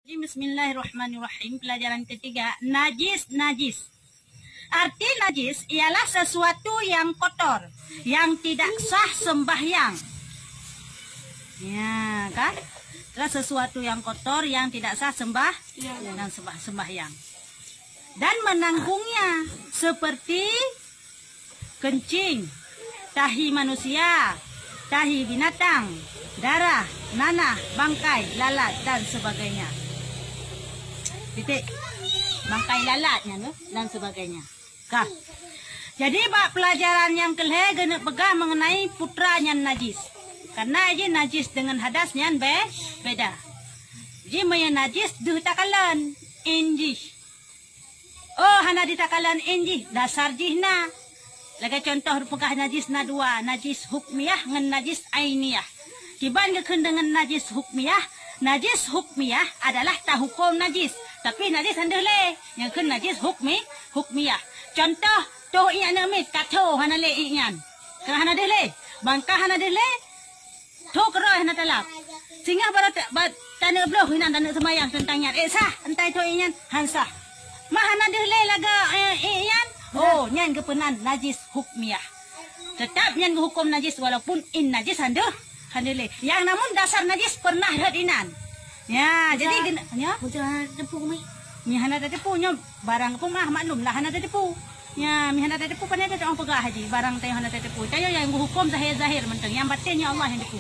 Bismillahirrahmanirrahim. Pelajaran ketiga, najis. Arti najis ialah sesuatu yang kotor, yang tidak sah sembahyang. Ya, kan? Adalah sesuatu yang kotor, yang tidak sah sembahyang. Dan menanggungnya seperti kencing, tahi manusia, tahi binatang, darah, nanah, bangkai, lalat dan sebagainya. Titik. Bangkai lalatnya tu dan sebagainya. Kah. Jadi bab pelajaran yang kelih kena pegang mengenai putranya najis. Karena dia najis dengan hadasnya beda. Jadi maya najis duh takalan inji. Oh hana ditakalan inji dasar jihna. Lagi contoh pegah najis na dua, najis hukmiyah dengan najis ainiyah. Kiban keun dengan najis hukmiyah. Najis hukmiyah adalah tak hukum najis. Tapi najis hendak le. Yang keun najis hukmiyah. Contoh tu iyan amit kato hana le iyan. Kerana hana le. Bangkah hana le. Tu keroy hana talap. Sehingga barat tanah belah hinan tanah semayang tentangnya. Sah entai tu iyan hansah. Mah hana le laga iyan. Oh nyan kepenan najis hukmiyah. Tetap nyan hukum najis walaupun in najis hendak le. Yang namun dasar najis pernah hadinan. Ya, jadi ya, macam depu mi. Mi hana ada depu nya barang pun mah maklum lah hana ada depu. Ya, mi hana ada depu pan ada orang pegah haji, barang tayo hana ada depu. Tayo yang hukum zahir mentang, yang batinnya Allah yang depu.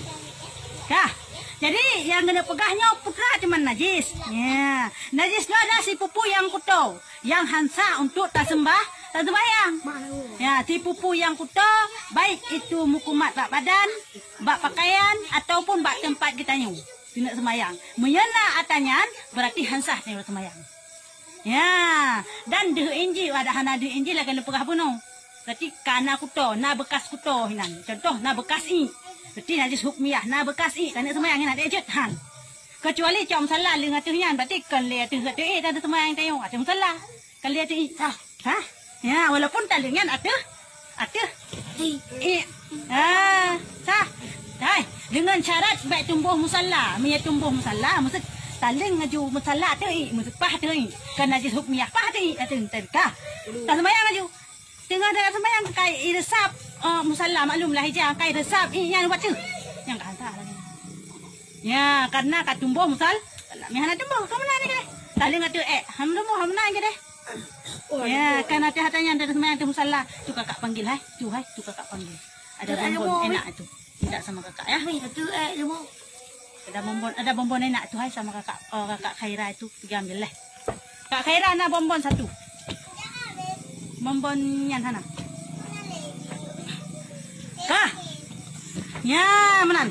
Kah? Jadi yang kena pegahnya putra cuma najis. Ya, najis adalah si pupu yang kuto, yang hansa untuk tak sembahyang. Ya, si pupu yang kuto baik itu mukumat bak badan, bak pakaian ataupun bak tempat kita nyu. Tidak semayang. Menyana atanyan berarti hansah tengok semayang. Ya, dan deh inji ada hana deh inji lah kena pegah bunuh. Berarti kana kuto, na bekas kuto hinan. Contoh na bekas i. Berarti najis hukmiyah na bekas i kena semayang hinan ejut han. Kecuali com salah lengat tu hinan berarti kan le tu tu tak ada semayang tengok ada salah. Kan le tu i. Hah? Ya, walaupun talengan ada. Sah. Hai, dengan syarat baik tumbuh musalla, mia tumbuh musalla, maksud taling ngaju musalla tu maksud pah tu kan najis hukmiyah pah tu terkah. Tak sembahyang ngaju. Tengah dalam sembahyang kai resap musalla maklumlah hijau kai resap yang buat tu. Yang kata lagi. Ya, karena kat tumbuh musalla, mi hana tumbuh ke mana ni ke? Taling ngatu ham tumbuh ham na ke deh. Ya, kan hati-hatinya dari sembahyang tu musalla, tu kakak panggil hai, tu kakak panggil. Ada bonbon enak itu. Tidak sama kakak ya. Ada bonbon enak tu hai sama kakak. Oh, kakak Khaira itu pergi ambil leh. Kak Khaira nak bonbon satu. Bonbon yang sana. Kah? Ya, menan.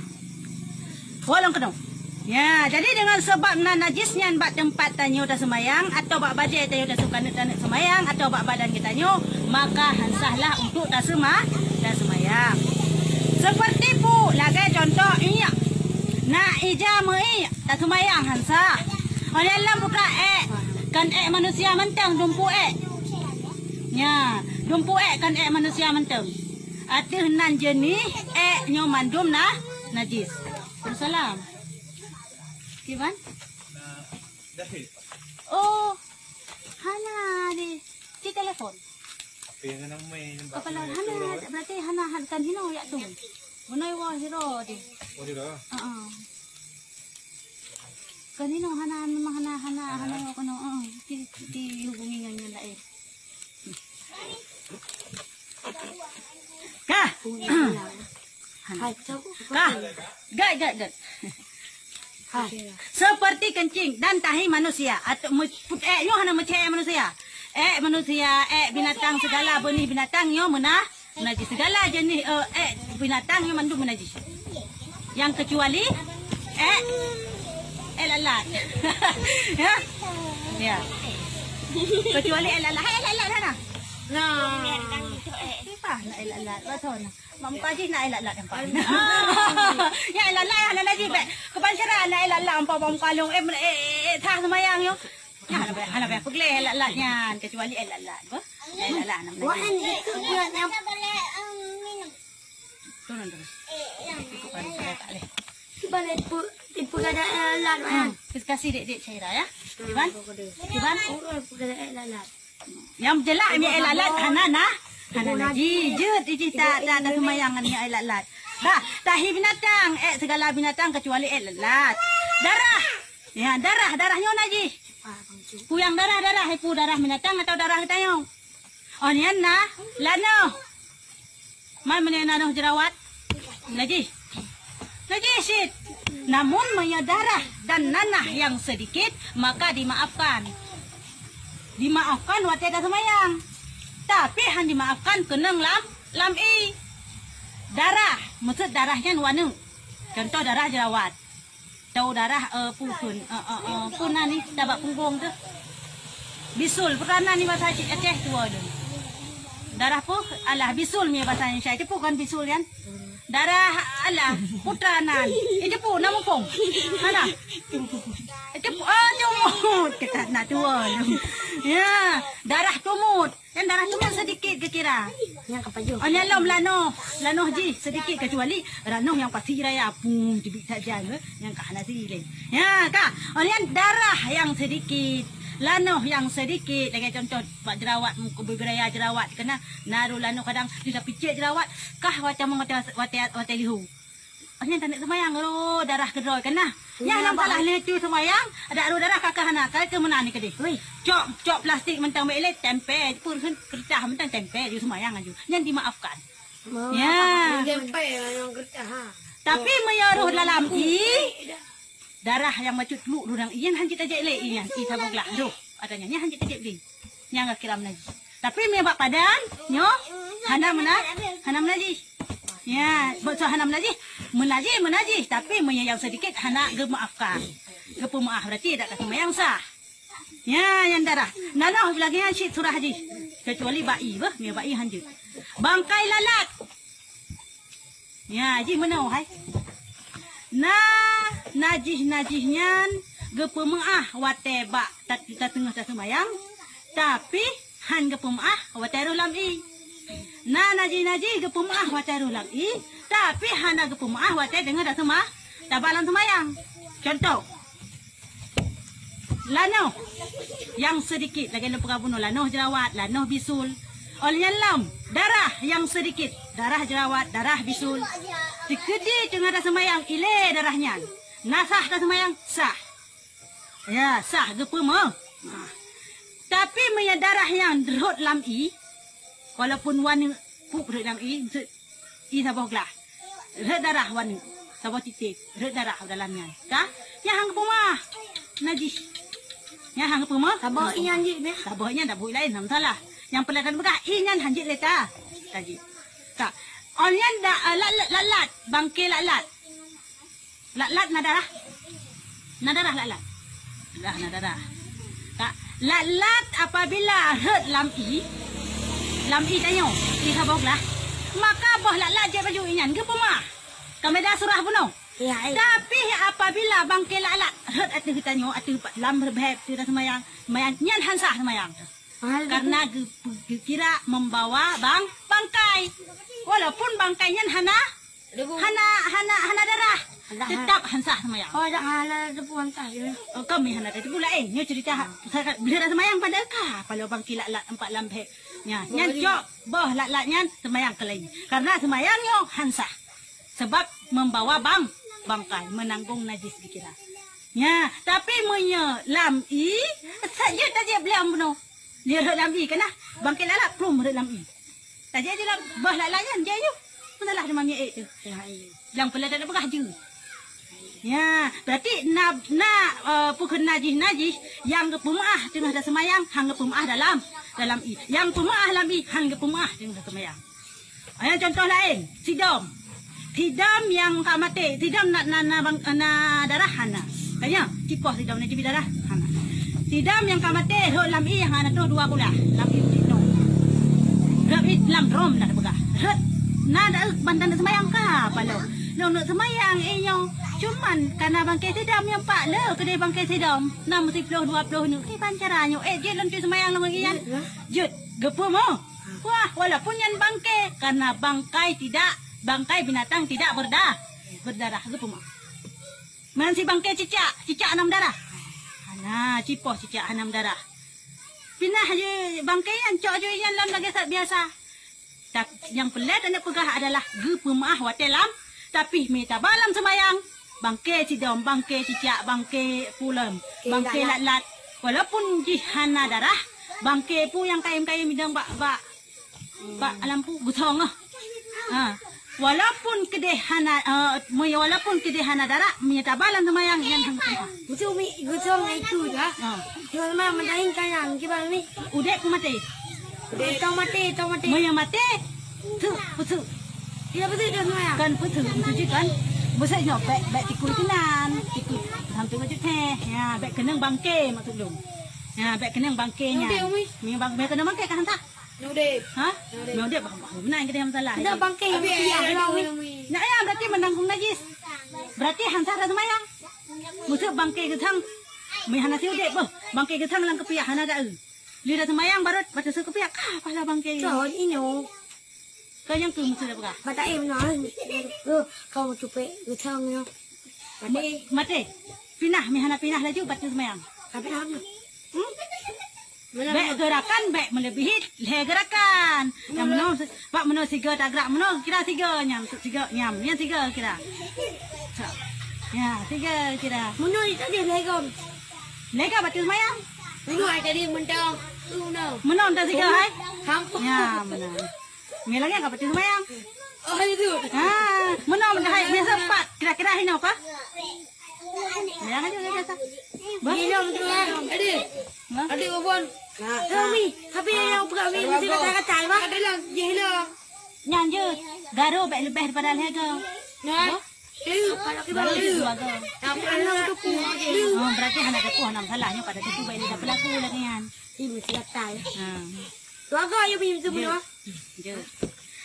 Bolong kedong. Ya, jadi dengan sebab najisnya bak tempat tanyo dah semayang atau bak baju tanyo dah suka nak semayang atau bak badan kita nyo, maka hansahlah untuk dah semayang. Seperti pu, lagi contoh iya. Na ija mai tak semayang hansa. Oleh Allah buka kan manusia mentang dumpu Ya, dumpu kan manusia mentang. Atih nan jenih nyo mandum najis. Salam. Kiban? Oh. Hana di telepon. Kapala hana berarti hana kan hino ya tu. Unay wa hiro di. Oh hiro. Kanino hana kono di hubungi ngan lae. Kah? Kah? Gak. Seperti kencing dan tahi manusia atau nyo hana macam manusia. Manusia, binatang segala benih binatang nyo menajis segala jenis binatang nyo mandum menajis. Yang kecuali lalat. Ya. Ya. Kecuali lalat. Lalat sana. Nah. Siapa lalat? Betul. Mampaji na lalat yang paling. Ya lalat lagi be. Kebanyakan lalat ampau kalung tah semayang yo. Ya, hana ba pugle lalatnya kecuali lalat, ba? Lalat namanya. Wah, ini boleh minum. Turun terus. Ikut balik tak leh. Balik Ibu kada lalat. Kasih dek Syairah ya. Iban. Iban. Kada lalat. Yang jelak ni lalat Hana jijut tak semayangan ni lalat. Tahi binatang segala binatang kecuali lalat. Darah. Ya, darahnya naji. Puyang darah ipu darah binatang atau darah tayong. Oh ni lano. Mai menenano jerawat. Naji sit. Namun maya darah dan nanah yang sedikit maka dimaafkan. Dimaafkan wate dah semayang. Tapi han dimaafkan kenang lam i. Darah, maksud darahnya wanu. Contoh darah jerawat. Tahu darah puna ni dapat punggung tu. Bisul pernah ni bahasa Aceh tu ada. Darah pu alah bisul ni bahasa Indonesia. Itu bukan bisul kan? Darah alah putranan. Itu pu nama pung. Mana? Itu tumut kita nak tua. Ya, darah tumut. Dan darah tumut sedikit ke kira. Yang apa je? Hanya lano ji sedikit kecuali ranoh yang pasti raya pun tibik saja yang kah nasi le. Ya, kah. Hanya darah yang sedikit. Lanoh yang sedikit, lagi contoh buat jerawat, beberapa jerawat kena naruh lanoh kadang tidak picit jerawat, kah macam wate lihu. Hanya tak nak semayang, darah kedoi kena. Yang nam salah lecu semayang, ada darah kakak anak, kali ke mana ni kedai? Cok plastik mentang belet tempel, pun kertas mentang tempel di semayang aja. Yang dimaafkan. Ya. Tempel yang kertas. Tapi menyaruh dalam darah yang macam teluk rudang iyan hanjit aja le iyan i saboglah do adanya nya hanjit aja beli nya ngak kiram naji tapi me bak padan nyo hanam naji ya betul hanam naji menaji tapi me yang sedikit hana ge maafkan ge pemaaf berarti tak kata yang sah ya yang darah nanoh lagi yang syit surah haji kecuali bai bah me bai hanjit bangkai lalat ya haji menau hai najih-najihnya gepemaah wate bak tak tengah tak semayang tapi han gepemaah wate rulam i najih gepemaah wate rulam i tapi han gepemaah wate dengar tak balang semayang. Contoh lano yang sedikit lagi lupa bunuh lano jerawat lano bisul oleh lam darah yang sedikit darah jerawat darah bisul dikedi tengah dah semayang ile darahnya nasah dah semayang sah ya sah gepema tapi punya darah yang derut lam i walaupun warna pup derut lam i saboglah derut darah warna sabog titik derut darah dalamnya kah yang hang pemah najis yang hang pemah sabog iyan je ni sabognya dah buat lain nam salah yang pelatan bekas inyan hanjit leta tadi kak onyan lalat bangke lalat nadarah lalat dah nadarah kak lalat apabila hurt lam i tanyo di saboglah maka boh lalat je baju inyan ke pemah kami dah surah bunuh ya, tapi apabila bangke lalat hurt atu tanyo atu lam berbahab tidak semayang nyan hansah semayang karena kira membawa bangkai walaupun bangkainya hana darah tetap hansah semayang. Oh dah hana debu antah ya. Oh kami hana debu lain nyo cerita bila dah semayang pada kah kalau bangki lat empat lampe nya cok boh lat-latnya semayang ke lain karena semayang nyo hansah sebab membawa bangkai menanggung najis dikira nya tapi menye lam i saja tadi beliau bunuh dia lam i kena bangkai lalat plum lam i tadi aja lah bah lalanya dia yo menalah demamnya tu yang pula tak ada bekah je ya berarti pukul najis yang gepemaah tengah dah semayang hang gepemaah dalam i yang pemaah lam i hang gepemaah tengah semayang ayat contoh lain sidom yang kamate sidom na darah hana kaya cipoh sidom na jibi darah hana sidam yang kamate ho lam i yang anak tu 2 bulan lam i no rabit lam rom nak buka ret nada bantan semayang ka palo nak semayang inyo cuman karena bangkai sidam yang pak le kedai bangkai sidam 60 20 ni pancaranyo je lantu semayang lang iyan jut gepo mo wah walaupun yan bangkai karena bangkai binatang tidak berdarah gepo mo Man si bangkai cicak hanam darah. Nah, cipoh cicak hanam darah. Pindah je bangkai yang cok je yang lam lagi biasa. Yang pelat anda pegah adalah ge pemaah watelam tapi minta balam semayang. Bangkai cidom, bangkai cicak, bangkai pulam, bangkai lat-lat. Walaupun jihana darah, bangkai pu yang kaim-kaim bidang bak lampu gutong ah. Walaupun kedehana darah minta balam semayang yang hang. Betul mi gutong itu dah. Yang mana mendahin kayang gimana mi? Udek mati. Tau mati. Yang mati. Tu betul. Iya betul dah semua. Kan betul je kan. Besar nyok bek tikul tenan, tikul hampir wajib teh. Ya, bek kenang bangkai maksud lu. Ya, bek kenang bangkainya. Mi bangkai kenang bangkai kan tak? Nudep. Ha? Nudep benar kita yang salah. Ada bangkai yang Nak ya berarti menanggung najis. Berarti hantar semayang. Musuh bangkai ketang. Mi hana si udep boh. Bangkai ketang lang kepiak hana dah. Dia dah semayang baru baca su kepiak. Pala bangkai. Tahun ini. Kau yang tu musuh dah pegah. Mata em nói. Kau cupe ketang yo. Mati. Pinah mi hana pinah laju baca semayang. Tapi apa? Bek gerakan bek melebihi gerakan. Yang menol pak menol tiga tak gerak menol kira tiga nyam yang tiga kira. Ya tiga kira. Menol itu dia legom. Lega baca semayang. Menol tadi mentang. Menol dah tiga hai. Kampung. Ya menol. Mi lagi enggak baca semayang. Oh itu. Menol dah hai biasa empat kira-kira ini apa? Jangan juga biasa. Minum tu ada ubon. Kami, tapi yang bukan mi mesti kacang-kacang mah. Ada lah, jelah. Nyan je. Garo bek lebih daripada lega. Nah. Kalau kita lu. Tapi anak tu ku. Oh, berarti anak tu enam salahnya pada tu bek dah berlaku lagi kan. Ibu mesti kacang. Tu agak ya mi tu bunuh. Je.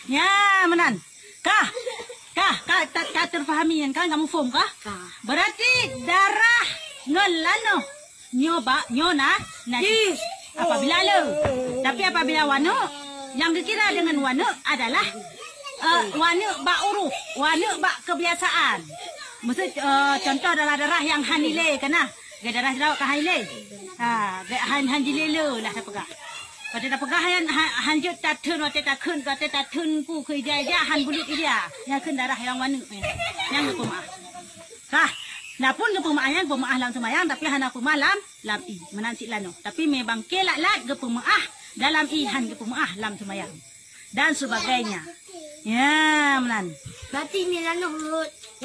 Ya, menan. Kah terfahami kan kamu faham kah? Berarti darah ngelano nyona najis apabila lo. Tapi apabila wano yang dikira dengan wano adalah wano bak uruf, wano bak kebiasaan. Maksud contoh darah yang hanile kena, darah jerawat ke hanile. Hanjile lo lah tak pegah. Pada dah pegah hanjut tatun atau takun kata tatun pu ke jaja han bulit dia yang ken darah yang warna yang pemaah. Napun ke pemaah yang pemaah lam semayang tapi hana pemaah lam i menansi lano. Tapi memang kelat ke pemaah dalam i han ke pemaah lam semayang dan sebagainya. Ya menan. Berarti ni lano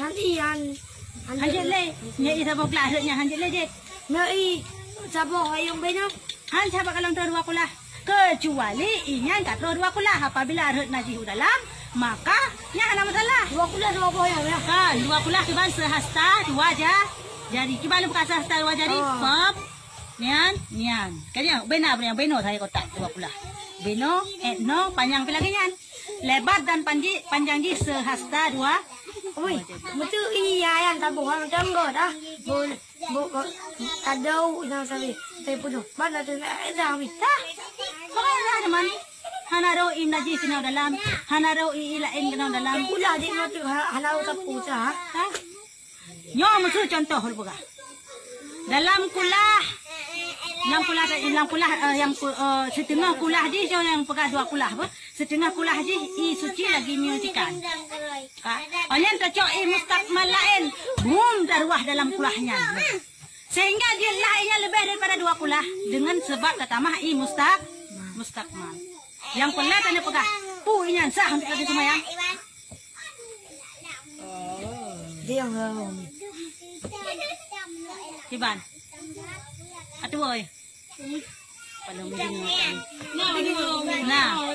nanti hanjut le. Nyai sama kelasnya hanjut le je. Nyai siapa yang benar? Han siapa kalau dua kulah. Kecuali inyan kat dua kulah apabila arut najis dalam maka nya hana masalah. Dua kulah ya. Kan dua kulah kiban sehasta dua aja. Jadi kiban bukan sehasta dua jadi. Pop. Nian. Kayaknya benar yang beno saya kotak dua kulah. Beno, etno, panjang lagi nyan. Lebar dan panjang ji sehasta dua. Oi, betul iya yang tabungan macam enggak dah. Ada yang sabi. Saya punya. Mana tu dah mi. Pokoknya teman. Hanaro in najis kena dalam, hanaro ilain kena dalam. Ulah dia mati hanaro tapu sah. Nyo musuh contoh lupa. Dalam kulah yang setengah kulah di yang pegang dua kulah apa? Setengah kulah di suci lagi miutikan. Oleh tercok mustakmal lain, daruah dalam kulahnya. Sehingga dia lainnya lebih daripada dua kulah dengan sebab katamah mustakmal. Yang pelat anda pegang. Punya sah untuk lagi semayang. Dia ngom. Kiban. Atu boy. Kalau nah.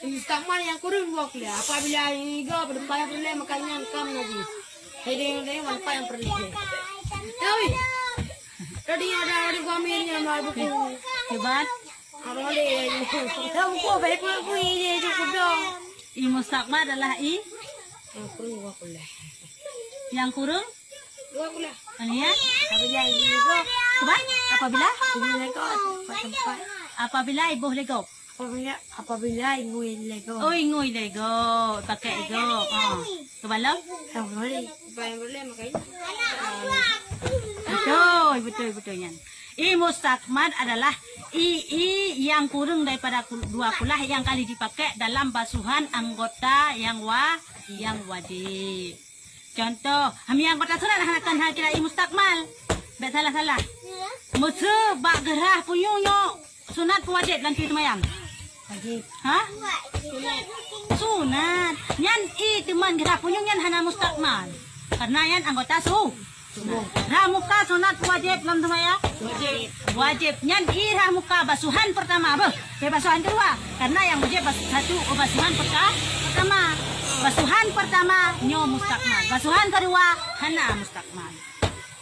Mustakmal yang kurun waktu ya. Apabila iga berbayar problem makanya kam lagi. Jadi apa yang perlu? Tahu? Tadi ada guamirnya mal buku. Kiban. Kalau dia, tahu kok baik buku ini cukup dong. Mustakmal adalah yang kurun waktu. Yang kurung? Dua kulah. Ania? Apabila iga Kiban? Apabila? ibu lego tempat. Apabila ibu legop. apabila ingui lego. Oh, ingui lego, pakai ego. Kebalam? Tak boleh. Bayang boleh makanya. Betul yan. Mustakmal adalah yang kurang daripada 2 kulah yang kali dipakai dalam basuhan anggota yang wajib. Contoh, yang anggota sunat akan hal kira mustakmal. Tak salah. Musuh bak gerah punyunyo sunat pun wajib dalam kita semayang. Wajib. Ha? Sunat. Yan teman gerah punyung yan hana mustakmal. Karena yan anggota muka sunat wajib dalam semayang. Wajib. Yan muka basuhan pertama. Basuhan kedua. Karena yang wajib basuhan pertama. Basuhan pertama nyo mustakmal. Basuhan kedua hana mustakmal.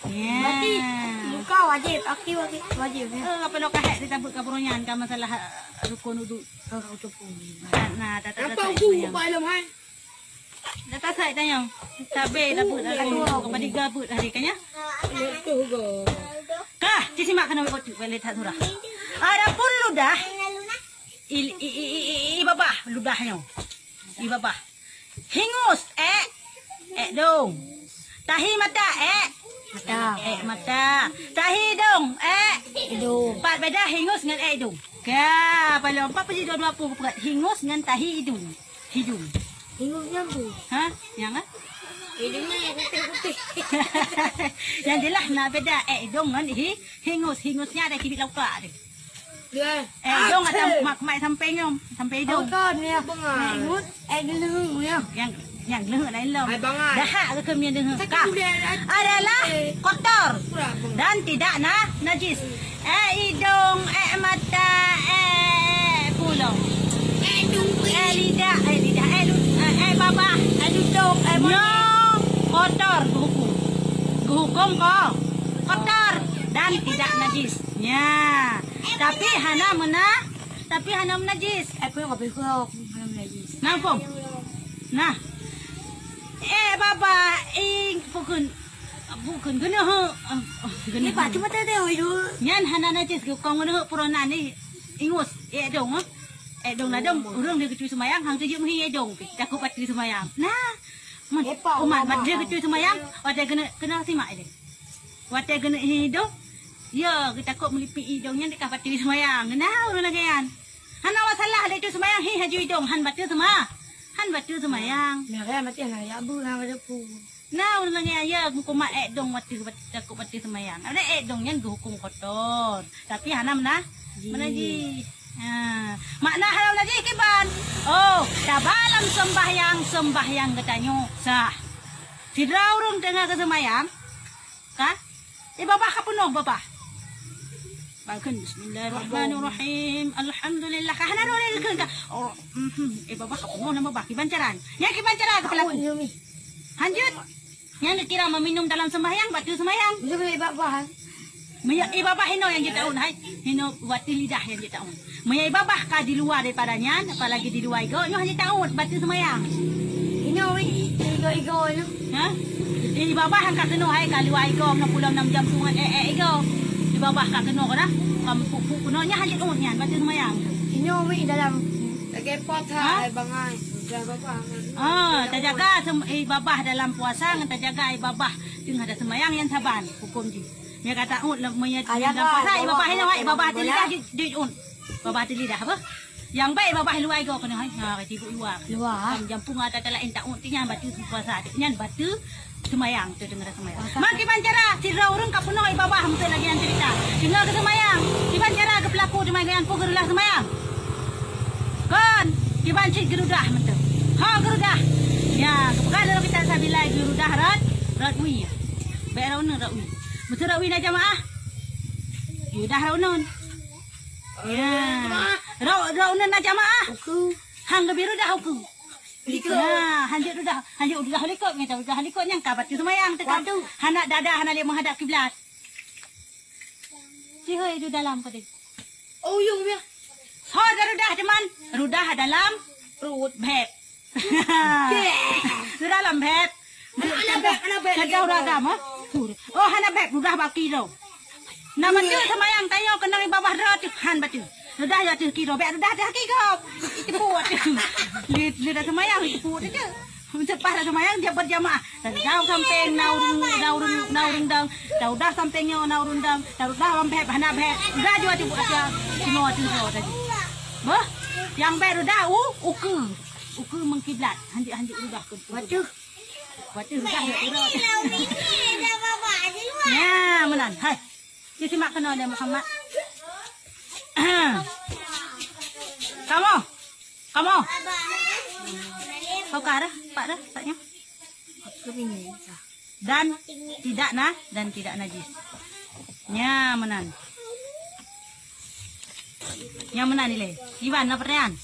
Berarti muka wajib, aki wajib. Apa lo kahek ditabut kaburonyan ka masalah rukun wudu. Nah, apa hukum balam hai? Data saya tanya. Tabe tabut kepada gabut hari kanya. Itu go. Kah, simak kena ikut balik tak surah. Ada pun ludah. Ibabah ludahnya. Ibabah. Hingus dong. Tahi mata mata. Tahi dong Hidung. Empat beda hingus dengan hidung. Ka, kalau 4 pergi 20 hingus dengan tahi hidung. Hidung nyambung. Ha? Yang Hidungnya yang putih-putih. Yang jelas nak beda hidung dengan hingus. Hingusnya ada kibit lauka dia. Dia. Hidung ada mak sampai hidung. Kan ya. Hingus dulu ya. Yang lehak lain lom. Dahak ke kemian dengar. Kak adalah kotor dan tidak najis. Hidung, mata, pulau. Lidah, babah, duduk, mulut kotor hukum kau kotor dan tidak najis. Ya. Tapi hana menajis. Apa yang kau menajis? Nampak? Nah. Baba, bukan guna Ini pak cuma tahu itu. Yan hana najis kau guna puronan ni ingus dong dong urang dia kecuali semayang hang tujuh mhi dong takut pati semayang. Nah, umat dia kecuali semayang wadah kena simak dia. Wadah kena hidung. Ya, kita takut melipi hidungnya dekat pati semayang. Nah, urang lagi yan. Hana masalah dia tu semayang haju hidung han pati semua. Han batu semayang. Mereka mati hang ya bu hang ada pu. Nah, ulangnya ya hukum dong mati takut mati semayang. Ada dongnya hukum kotor. Tapi hana menajis. Makna halal najis kiban. Oh, dalam sembahyang katanya sah. Tidak urung tengah ke semayang. Kah? Babah kapunog babah. Bagun bismillahirrahmanirrahim. Alhamdulillah. Kahana rolel ka. Babah kapunog nama baki bancaran. Yang kibancaran kepala ku. Lanjut. Yang dikira meminum dalam sembahyang, batu sembahyang. Itu babah. Maya ibabah hino yang kita un hai. Hino wati lidah yang kita un. Maya ibabah ka di luar daripadanya, apalagi di luar ego, nyo hanya tahu batu sembahyang. Ini ego itu. Ha? Ibabah hang ka keno hai ka luar ego na pulau 6 jam sungai ego. Ibabah ka keno kana. Kamu puno nya hanya un yan batu sembahyang. Ini dalam lagi puasa bangai. Terjaga ibabah dalam puasa, terjaga ibabah dengan ada sembahyang yang saban hukum di. Dia kata dalam puasa ibabah ini ibabah di lidah di ibabah di lidah apa? Yang baik ibabah luar ego kena hai. Tibu luar. Jampung ada lain tak untinya batu puasa. Nyan batu sembahyang tu dengar sembahyang. Makin bancara sira urang ka puno ibabah mesti lagi yang cerita. Dengar ke sembahyang. Di bancara ke pelaku di main pun gerulah sembahyang. Kan di bancik gerudah mentu. Ha gerudah. Ya, kalau kita sabilai gerudah rat wi. Bae rat wi. Betul rat wi na jamaah. Yudah raunon. Ya. Raunon na jamaah. Hang biru dah aku. Nah, hanjut udah halikot ngata udah halikot yang kabat tu semayang tekam tu. Hanak dada hanak dia menghadap kiblat. Cihoi itu dalam kau. Oh, yung ya. Rudah teman, rudah dalam perut beb. Di dalam beb. Anak beb. Kau dah agama? Oh, anak beb rudah baki lo. Nama tu semayang tayo kena ibabah rat han batu. Dah ya tu kira bet dah kira. Ceput. Lihat semayang ceput aja. Cepat semayang dia berjamaah. Dah sampai naurundang. Dah sampainya naurundang. Dah sampai hana bet. Dah juga tu aja semua tu tadi. Bah, yang bet dah uku mengkiblat. Handik udah ke. Waduh dah ya udah. Ya, menan. Hai. Dia simak kena dia Muhammad. Kamu. Kau kah Pak dah, Paknya? Dan tidak najis. Ya, menan. Yang menan ni le. Iwan apa pertanyaan?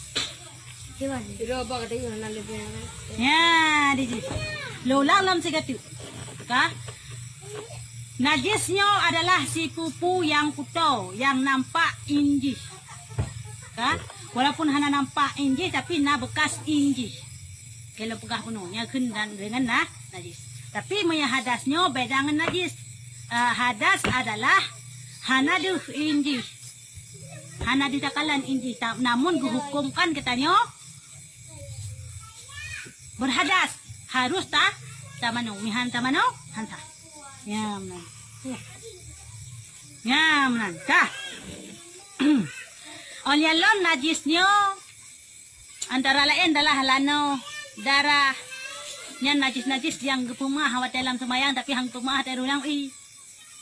Ya, dijis. Lolang lam sigatu. Kah? Najisnya adalah si pupu yang kuto, yang nampak injih. Kah? Walaupun hanya nampak injih tapi na bekas injih. Kalau pegah penuhnya dan dengan najis. Tapi maya hadasnya beda dengan najis. Hadas adalah hana duh injih. Hana ditakalan injih. Namun dihukumkan katanya berhadas. Harus tamano. Mihan tamano. Hantah. Ya, menan. Ya, menan. Kah? Oleh najisnya antara lain adalah halano darah yang najis yang gepumah awat dalam semayang tapi hang pumah terulang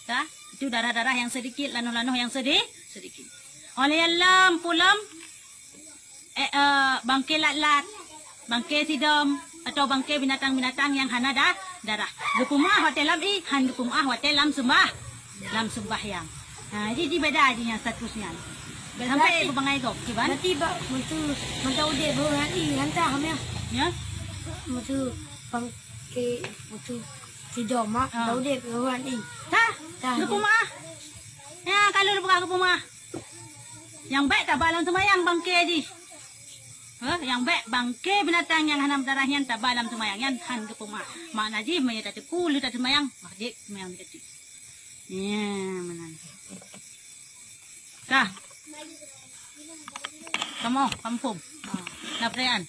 kah? Itu darah-darah yang sedikit, lanuh-lanuh yang sedikit. Oleh pulam bangkai lat-lat, bangkai sidom atau bangkai binatang-binatang yang hana darah. Gepumah awat dalam han gepumah awat dalam sembahyang. Nah, jadi beda aja yang statusnya. Sampai ke bangai kau, kiban? Nanti mentau dia berhati hantar hamnya. Ya? Mutu bangke mutu tidur mak tau dia berhati. Tah, gepumah. Ya, kalau lu buka gepumah. Yang baik tak balam semayang bangkai di. Yang baik bangkai binatang yang hanam darahnya tak balam semayang yang han gepumah. Mak najis maya tak tekul tak semayang, makjik semayang dekat. Ya, menan. Kah? Kamu, kampung. Nak perayaan?